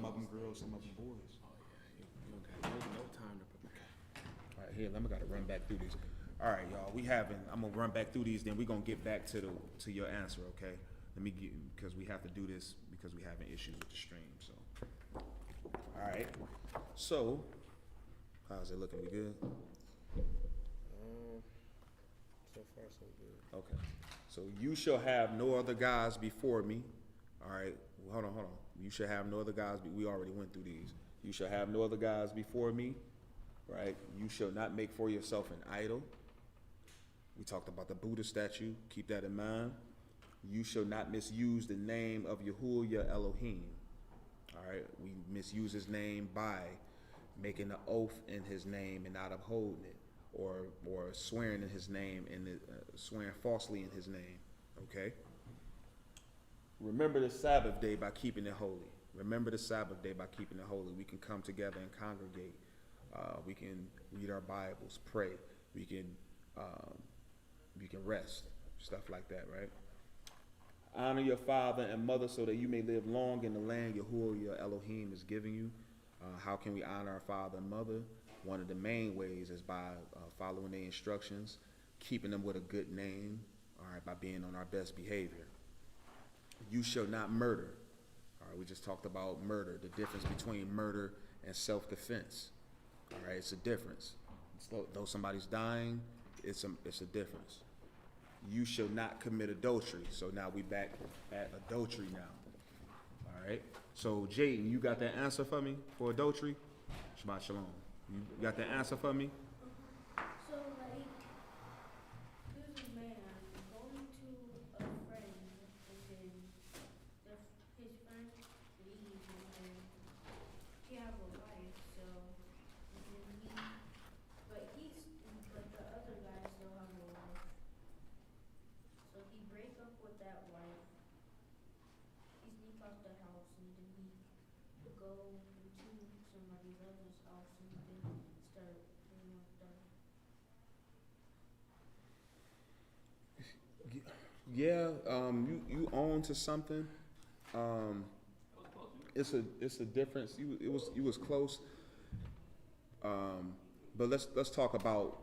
Some of them girls, some of them boys. Oh yeah, you don't got no time to prepare. All right, here, let me gotta run back through these. All right, y'all, I'm gonna run back through these, then we're gonna get back to your answer, okay? Let me get, because we have to do this because we having issues with the stream, so. All right, so, how's it looking? We good? So far so good. Okay, so you shall have no other gods before me. All right, hold on. You shall have no other gods, we already went through these. You shall have no other gods before me, right? You shall not make for yourself an idol. We talked about the Buddha statue, keep that in mind. You shall not misuse the name of Yahuwah Elohim. All right, we misuse his name by making an oath in his name and not upholding it, or swearing in his name and swearing falsely in his name. Okay. Remember the Sabbath day by keeping it holy. Remember the Sabbath day by keeping it holy. We can come together and congregate. We can read our Bibles, pray. We can rest, stuff like that, right? Honor your father and mother so that you may live long in the land Yahuwah your Elohim is giving you. How can we honor our father and mother? One of the main ways is by following their instructions, keeping them with a good name, all right, by being on our best behavior. You shall not murder. All right, we just talked about murder, the difference between murder and self-defense. All right, it's a difference. Though somebody's dying, it's a difference. You shall not commit adultery. So now we back at adultery now. All right. So Jaden, you got that answer for me for adultery? Shabbat shalom. You got that answer for me? So, like, there's a man going to a friend, and then his friend leaves, and then he have a wife, so, and then but the other guy still have a wife. So he break up with that wife, he sneak out the house, and then he go into somebody else's house, and then start doing like that. Yeah. You own to something. It's a difference. You was close. But let's talk about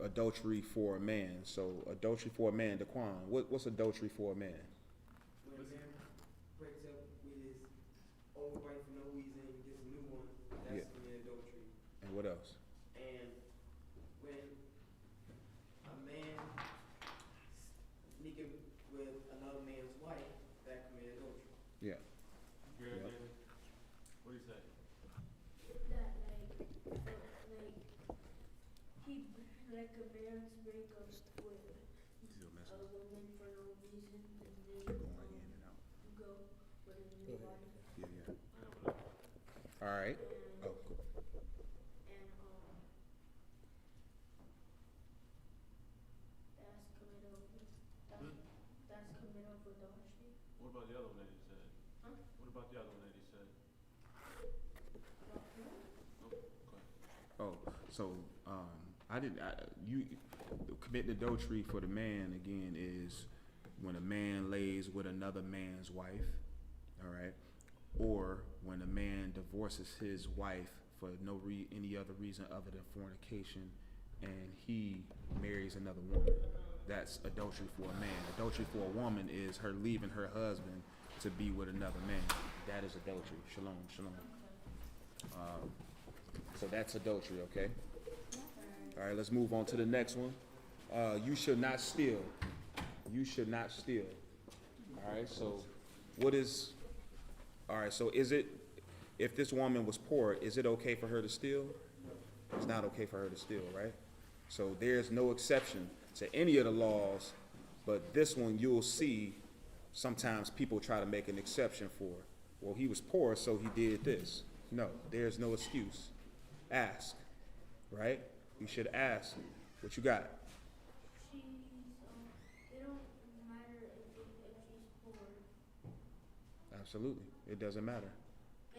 adultery for a man. So adultery for a man, Daquan. What's adultery for a man? When a man breaks up with his old wife for no reason and gets a new one, that's committing adultery. And what else? And when a man sneaking with another man's wife, that committed adultery. Yeah. Good, Yep. David. What do you say? That he like a man's break up with a woman for no reason, and then Going in and out. go with a new wife, Yeah. All right. and Oh, cool. and that's committed over. That's committed over adultery. What about the other one that he said? Huh? What about the other one that he said? About who? Oh, go ahead. Oh, so you committing adultery for the man again is when a man lays with another man's wife, all right, or when a man divorces his wife for any other reason other than fornication, and he marries another woman. That's adultery for a man. Adultery for a woman is her leaving her husband to be with another man. That is adultery. Shalom, shalom. So that's adultery, okay? All right, let's move on to the next one. You should not steal. You should not steal. All right, so so is it, if this woman was poor, is it okay for her to steal? It's not okay for her to steal, right? So there's no exception to any of the laws, but this one you'll see sometimes people try to make an exception for. Well, he was poor, so he did this. No, there's no excuse. Ask, right? You should ask. What you got? It don't matter if she's poor. Absolutely. It doesn't matter.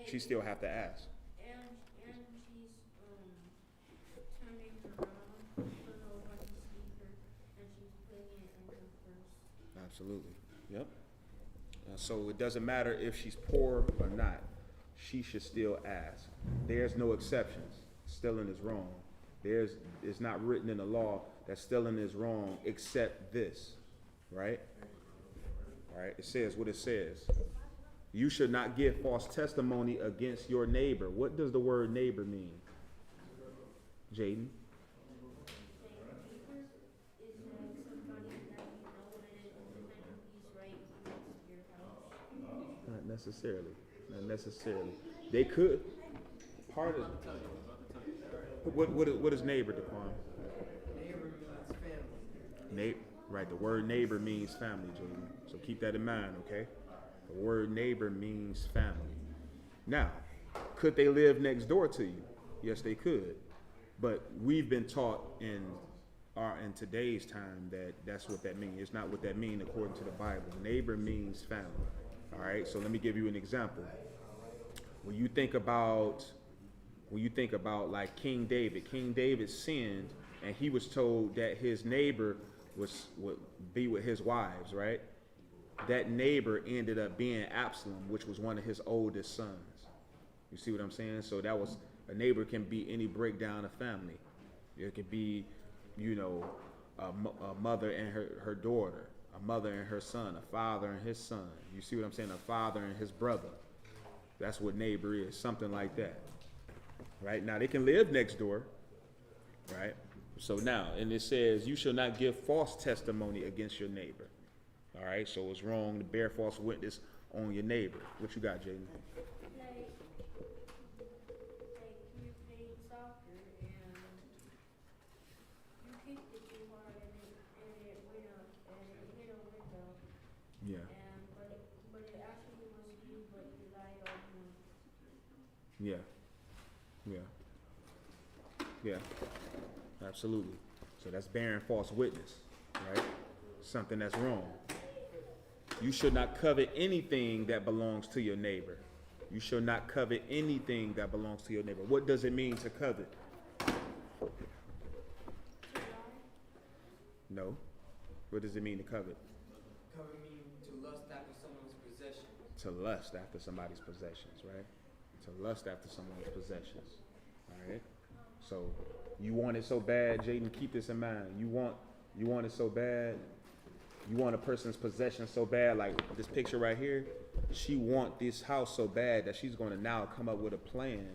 She still have to ask. And she's turning around so nobody see her, and she's putting it in her purse. Absolutely. Yep. So it doesn't matter if she's poor or not. she should still ask. There's no exceptions. Stealing is wrong. It's not written in the law that stealing is wrong except this, right? All right, it says what it says. You should not give false testimony against your neighbor. What does the word neighbor mean? Jaden? Not necessarily. Not necessarily. They could. Part of what is neighbor, Daquan? Neighbor means family. Right. The word neighbor means family, Jaden. So keep that in mind, okay? The word neighbor means family. Now, could they live next door to you? Yes, they could. But we've been taught in today's time that that's what that means. It's not what that means according to the Bible. Neighbor means family. All right. So let me give you an example. When you think about like King David sinned, and he was told that his neighbor would be with his wives, right? That neighbor ended up being Absalom, which was one of his oldest sons. You see what I'm saying? So that was, a neighbor can be any breakdown of family. It could be, a mother and her daughter, a mother and her son, a father and his son. You see what I'm saying? A father and his brother. That's what neighbor is, something like that. Right? Now, they can live next door, right? So now, and it says, you shall not give false testimony against your neighbor. All right? So it's wrong to bear false witness on your neighbor. What you got, Jaden? Like you're playing soccer and you kicked it too hard and it went up and it hit a window. Yeah. But it actually was you, but you lied on him. Yeah. Yeah. Absolutely. So that's bearing false witness, right? Something that's wrong. You should not covet anything that belongs to your neighbor. You shall not covet anything that belongs to your neighbor. What does it mean to covet? No. What does it mean to covet? Covet means to lust after someone's possession. To lust after somebody's possessions, right? To lust after someone's possessions. All right? So you want it so bad, Jaden, keep this in mind. You want it so bad. You want a person's possession so bad, like this picture right here. She want this house so bad that she's going to now come up with a plan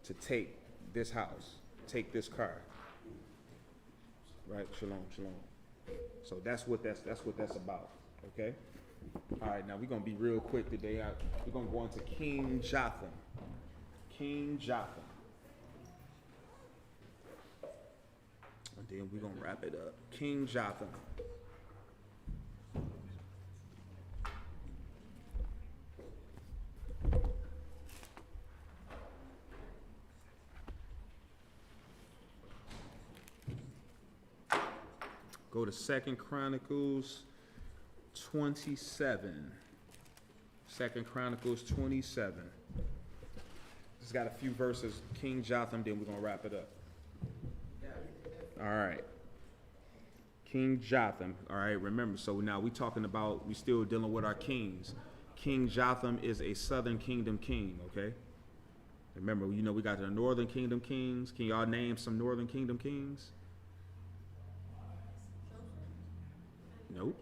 to take this house, take this car. Right? Shalom. So that's what that's about. Okay? All right, now we're going to be real quick today. We're going to go into King Jotham. King Jotham. And then we're going to wrap it up. King Jotham. Go to 2 Chronicles 27. 2 Chronicles 27. Just got a few verses. King Jotham, then we're going to wrap it up. All right. King Jotham. All right, remember, so now we still dealing with our kings. King Jotham is a southern kingdom king, okay? Remember, we got the northern kingdom kings. Can y'all name some northern kingdom kings? Nope.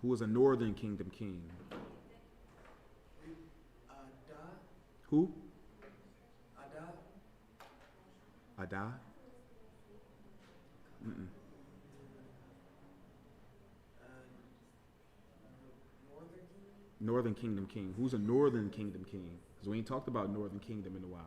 Who was a northern kingdom king? Who? Ada? Mm-mm. Northern Kingdom king. Who's a northern kingdom king? Because we ain't talked about northern kingdom in a while.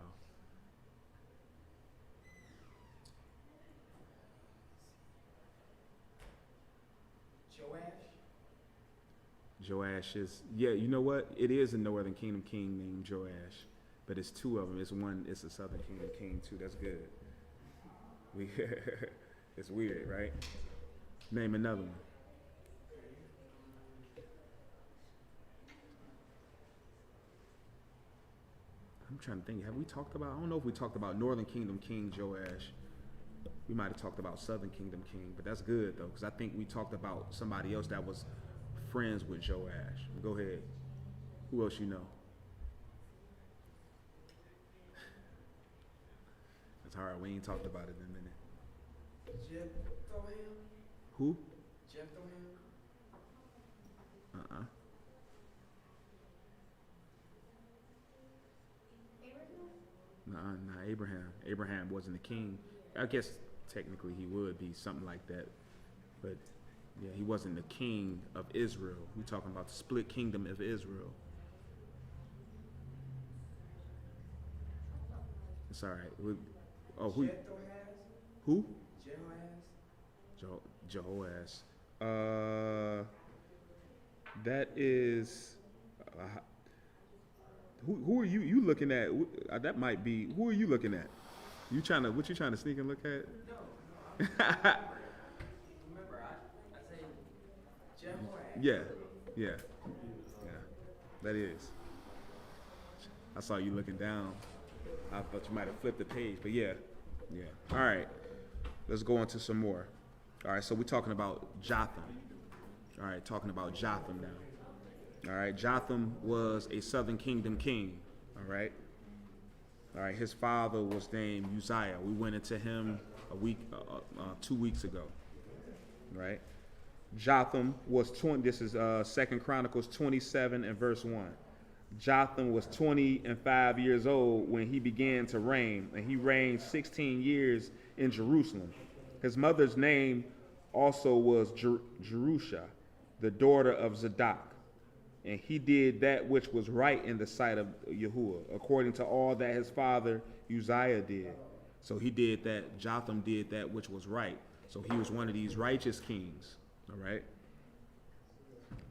Joash is, yeah, you know what? It is a northern kingdom king named Joash, but it's two of them. It's a southern kingdom king too. That's good. It's weird, right? Name another one. I'm trying to think. Have we talked about? I don't know if we talked about northern kingdom king Joash. We might have talked about Southern Kingdom king, but that's good though, because I think we talked about somebody else that was friends with Joash. Go ahead. Who else you know? It's hard. We ain't talked about it in a minute. Jotham? Who? Jotham? Abraham? Nah, Abraham. Abraham wasn't a king. I guess technically he would be something like that, but yeah, he wasn't the king of Israel. We're talking about the split kingdom of Israel. It's all right. Oh, who? Who? Jehoaz. That is. Who are you? You looking at? That might be. Who are you looking at? You trying to? What you trying to sneak and look at? No, remember, I said Jehoaz. Yeah. That is. I saw you looking down. I thought you might have flipped the page, but yeah. All right, let's go on to some more. All right, so we're talking about Jotham. All right, talking about Jotham now. All right, Jotham was a Southern Kingdom king. All right. His father was named Uzziah. We went into him 2 weeks ago. Right. Jotham was 20. This is 2 Chronicles 27 and verse 1. Jotham was 25 years old when he began to reign, and he reigned 16 years in Jerusalem. His mother's name also was Jerusha, the daughter of Zadok. And he did that which was right in the sight of Yahuwah, according to all that his father Uzziah did. So he did that, Jotham did that which was right. So he was one of these righteous kings, all right?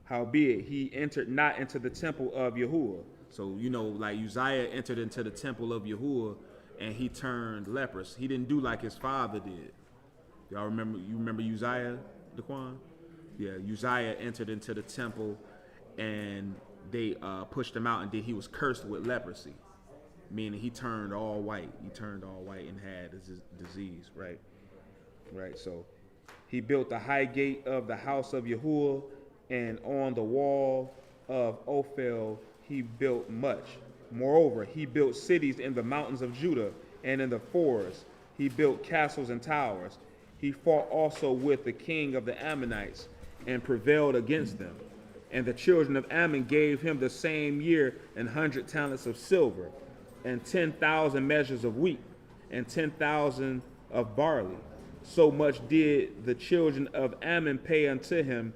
Howbeit, he entered not into the temple of Yahuwah. So, like Uzziah entered into the temple of Yahuwah and he turned leprous. He didn't do like his father did. Y'all remember, you remember Uzziah, Daquan? Yeah, Uzziah entered into the temple and they pushed him out, and then he was cursed with leprosy, meaning he turned all white. He turned all white and had a disease, right? Right, so he built the high gate of the house of Yahuwah, and on the wall of Ophel he built much. Moreover, he built cities in the mountains of Judah and in the forests. He built castles and towers. He fought also with the king of the Ammonites and prevailed against them. And the children of Ammon gave him the same year 100 talents of silver, and 10,000 measures of wheat, and 10,000 of barley. So much did the children of Ammon pay unto him,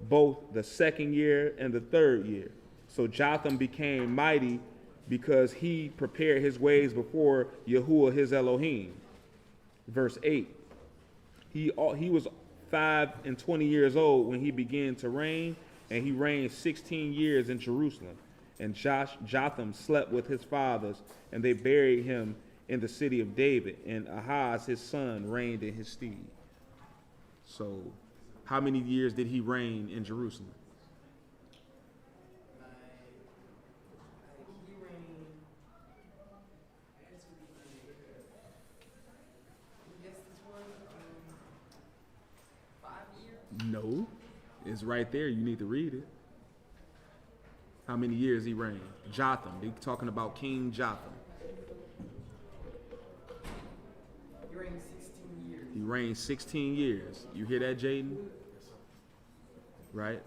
both the second year and the third year. So Jotham became mighty because he prepared his ways before Yahuwah his Elohim. Verse 8. He was 25 years old when he began to reign, and he reigned 16 years in Jerusalem. And Jotham slept with his fathers, and they buried him in the city of David. And Ahaz, his son, reigned in his stead. So, how many years did he reign in Jerusalem? He reigned, guess this one, 5 years? No. It's right there. You need to read it. How many years he reigned? Jotham. They're talking about King Jotham. He reigned 16 years. He reigned 16 years. You hear that, Jaden? Right?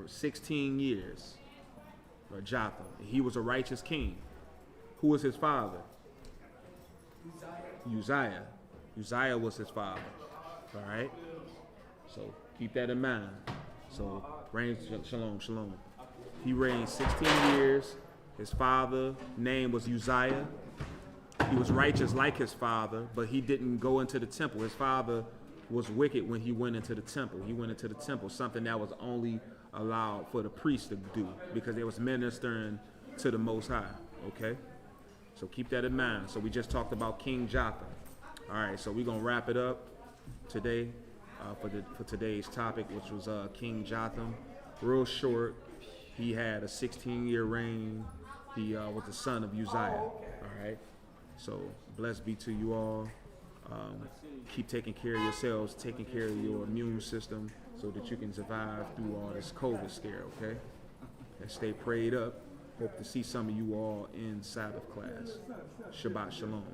16 years. For Jotham. He was a righteous king. Who was his father? Uzziah. Uzziah was his father. All right? So keep that in mind. So reign, shalom. He reigned 16 years. His father's name was Uzziah. He was righteous like his father, but he didn't go into the temple. His father was wicked when he went into the temple. He went into the temple, something that was only allowed for the priests to do because they was ministering to the Most High, okay? So keep that in mind. So we just talked about King Jotham. All right, so we're going to wrap it up today for today's topic, which was King Jotham. Real short. He had a 16-year reign. He was the son of Uzziah. All right. So blessed be to you all. keep taking care of yourselves, taking care of your immune system so that you can survive through all this COVID scare, okay? And stay prayed up. Hope to see some of you all in Sabbath class. Shabbat Shalom.